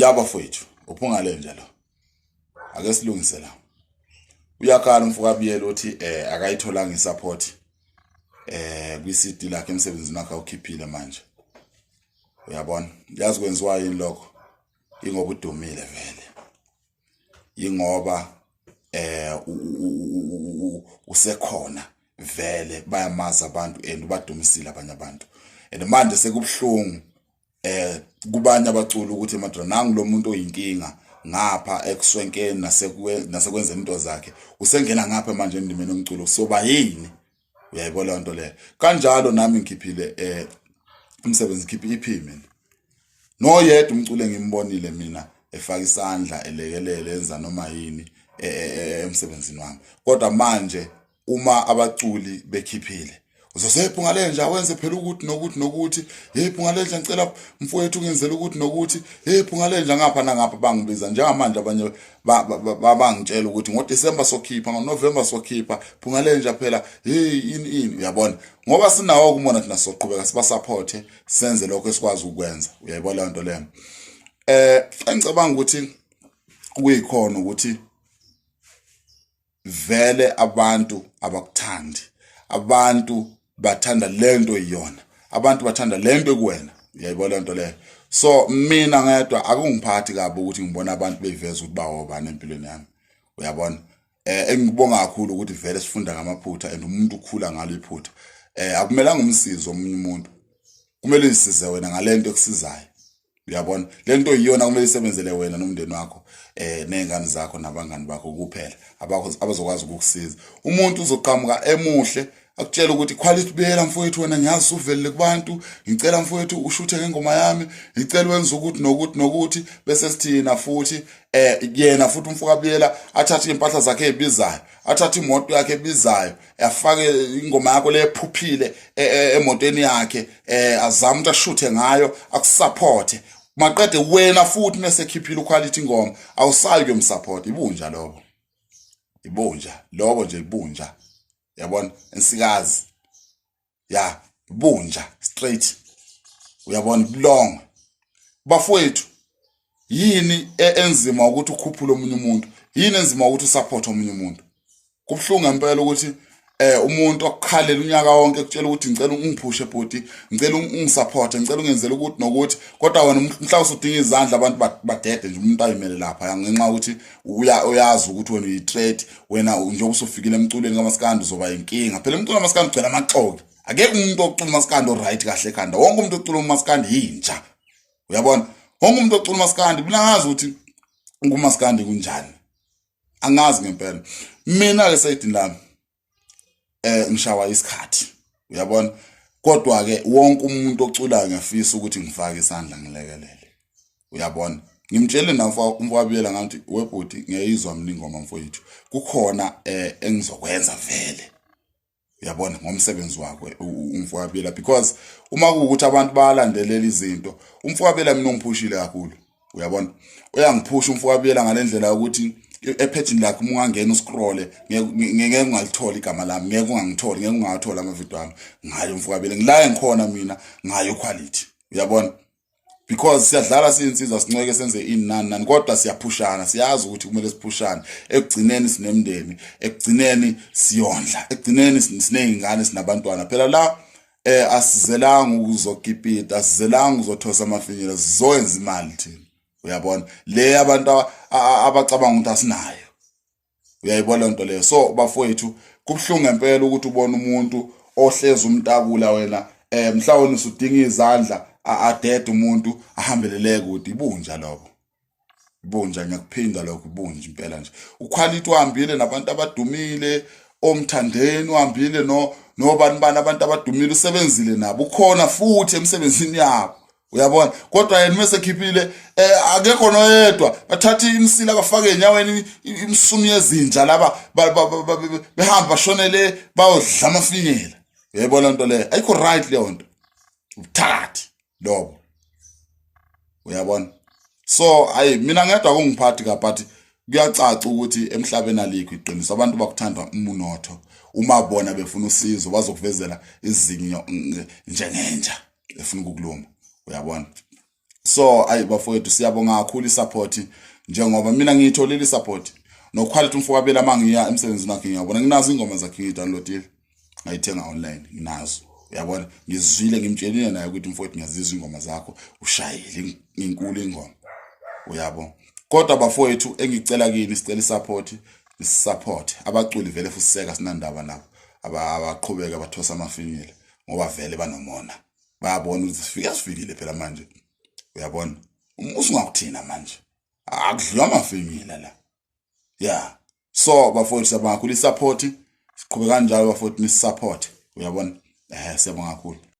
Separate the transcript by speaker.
Speaker 1: Yaba mfowethu, uphungalenja lo. Ake silungise la. Uyakhala umfuka Biyela uthi akayitholanga isupport kwi-CD lakhe emsebenzini wakhe awukhiphile manje. Uyabona? Yazi kwenziwa yini lokho? Ingoba udumile vele. Ingoba usekhona vele bayamaza abantu and ubadumisile abanye abantu. And manje sekubhlungu kubanye abaculi ukuthi madra nangu lo muntu oyinkinga ngapha ekuswenkeni nasekwenzeni into zakhe usengena ngapha manje endimeni omculo soba yini uyayibona into le kanjalo nami ngikhiphile umsebenzi ngikhipha EP mina no yedwa umculi engimbonile mina efaka isandla elekelele enza noma yini emsebenzini wami kodwa manje uma abaculi bekhiphile uzosephungalenja wenze phela ukuthi nokuthi phungalenja ngicela mfowethu ngenzele ukuthi nokuthi phungalenja ngapha nangapha bangibiza njengamanje abanye bangitshela ukuthi ngoDisemba sokhipha ngoNovember sokhipha phungalenja phela ini uyabona ngoba sinawo kumona thina soqhubeka siba support senze lokho esikwazi ukwenza uyayibona le nto leyo engicabanga ukuthi kuyikhona ukuthi vele abantu abakuthandi abantu bathanda lento iyona abantu bathanda lento ekuwena uyayibona lento leyo so mina ngedwa akungiphathi kabi ukuthi ngibona abantu beveza ukuthi bawobani empilweni yami uyabona engibonga kakhulu ukuthi vele sifunda ngamaphutha and umuntu ukhula ngalo iphutha akumelanga umsizo omunye umuntu kumele isize wena ngalento ekusizayo uyabona lento iyona kumele isebenzele wena nomndeni wakho nezingane zakho nabangani bakho kuphela abazokwazi ukukusiza umuntu uzoqhamuka emuhle akutshela ukuthi quality Biyela mfowethu wena ngiyazi uvelele kubantu ngicela mfowethu ushuthe ngengoma yami ngicela wenze ukuthi nokuthi bese sithina futhi yena futhi umfuka Biyela athathe impahla zakhe ezibizayo athathe imoto yakhe ebizayo afake ingoma yakho lephuphile emotweni yakhe azama ukuthi ashuthe ngayo akusupport maqede wena futhi mesekhiphile uQuality ingoma awusayi kumsupport ibunja lobo lobo nje ibunja yabona ensikazi ya bunja straight uyabona blong bafowethu yini enzima ukuthi ukhuphule omunye umuntu yini enzima ukuthi usupport omunye umuntu kubhlungu ngempela ukuthi umuntu okukhalela unyaka wonke ekutshela ukuthi ngicela ungiphushe bhuti ngicela ungisupport ngicela ungenzele ukuthi nokuthi kodwa wena mhlawumbe usudinga izandla abantu badede nje umuntu ayimele lapha ngenxa ukuthi uyazi ukuthi wena uyi-threat wena nje usufikile emculweni kaMaskandi uzoba inkinga phela umculo kaMaskandi ugcwele amaxoki akekho umuntu ocula uMaskandi oright kahle ekhanda wonke umuntu ocula uMaskandi yinja uyabona wonke umuntu ocula uMaskandi mina ngazi ukuthi uMaskandi kunjani angazi ngempela mina ke sayidini lami ngishawa isikhathi uyabona kodwa ke wonke umuntu oculayo ngiyafisa ukuthi ngifake isandla ngilekelele uyabona ngimtshele umfuka Biyela ngathi webhuti ngiyayizwa mina ingoma mfowethu kukhona engizokwenza vele uyabona ngomsebenzi wakhe umfuka Biyela because uma kuukuthi abantu bayalandelela izinto umfuka Biyela mina ungiphushile kakhulu uyabona uyangiphusha umfuka Biyela ngalendlela ukuthi epage lakhe ungangena uscroll ngeke ungalithola igama lami ngeke ungangithola ngeke ungathola amavideo ami ngayo umfuka Biyela ngila engikhona mina ngayo uQuality uyabona because siyadlala siyinsizwa sincweke senze inani kodwa siyaphushana siyazi ukuthi kumele siphushane ekugcineni sinemndeni ekugcineni siyondla ekugcineni sinezingane sinabantwana phela la asizelanga ukuzokipita asizelanga uzothosa amafinyela sizoyenza imali thina uyabona le abantu abacabanga ukuthi asinayo uyayibona into leyo so bafowethu kubhlungu ngempela ukuthi ubone umuntu ohleza umntakula wena mhlawumbe usudinga izandla adede umuntu ahambeleleke ukuthi ibunja lobo ibunja ngiyakuphinda lokho ibunja impela nje uQuality uhambile nabantu abadumile omthandeni uhambile nobani abantu abadumile usebenzile nabo ukhona futhi emsebenzini yabo uyabona kodwa yena mesekhiphile akekho noyedwa bathatha imsila bafake enyaweni imsumi yezinja laba behamba bashonele bayodla amafinyela uyayibona into le ayikho right leyo nto ubuthakathi lobo uyabona so mina ngedwa kungiphathi ka but kuyacaca ukuthi emhlabeni alikho iqiniso abantu bakuthanda umunotho uma bona befuna usizo bazokuvezela izinyo njengenja efuna ukukuluma uyabona So ayi bafowethu siyabonga kakhulu isupport njengoba mina ngiyitholile isupport noQuality umfowabo Biyela mangiya emsebenzini wakhe ngiyabona nginazo ingoma zakhe ngidownloadile ngayithenga online nginazo uyabona ngizwile ngimtshelile naye ukuthi mfowethu ngiyazizwa ingoma zakho ushayile inkulu ingoma uyabo kodwa bafowethu engicela kini sicela isupport abaculi vele fusiseka sinandaba nabo abaqhubeka bathosa amafinyela ngoba vele banomona bayabona ukuthi sifikile phela manje uyabona usungakuthina manje akudliwa amafinyela la yeah so bafowethu siyabonga kakhulu isupport siqhubeka kanjalo bafowethu ni support uyabona siyabonga kakhulu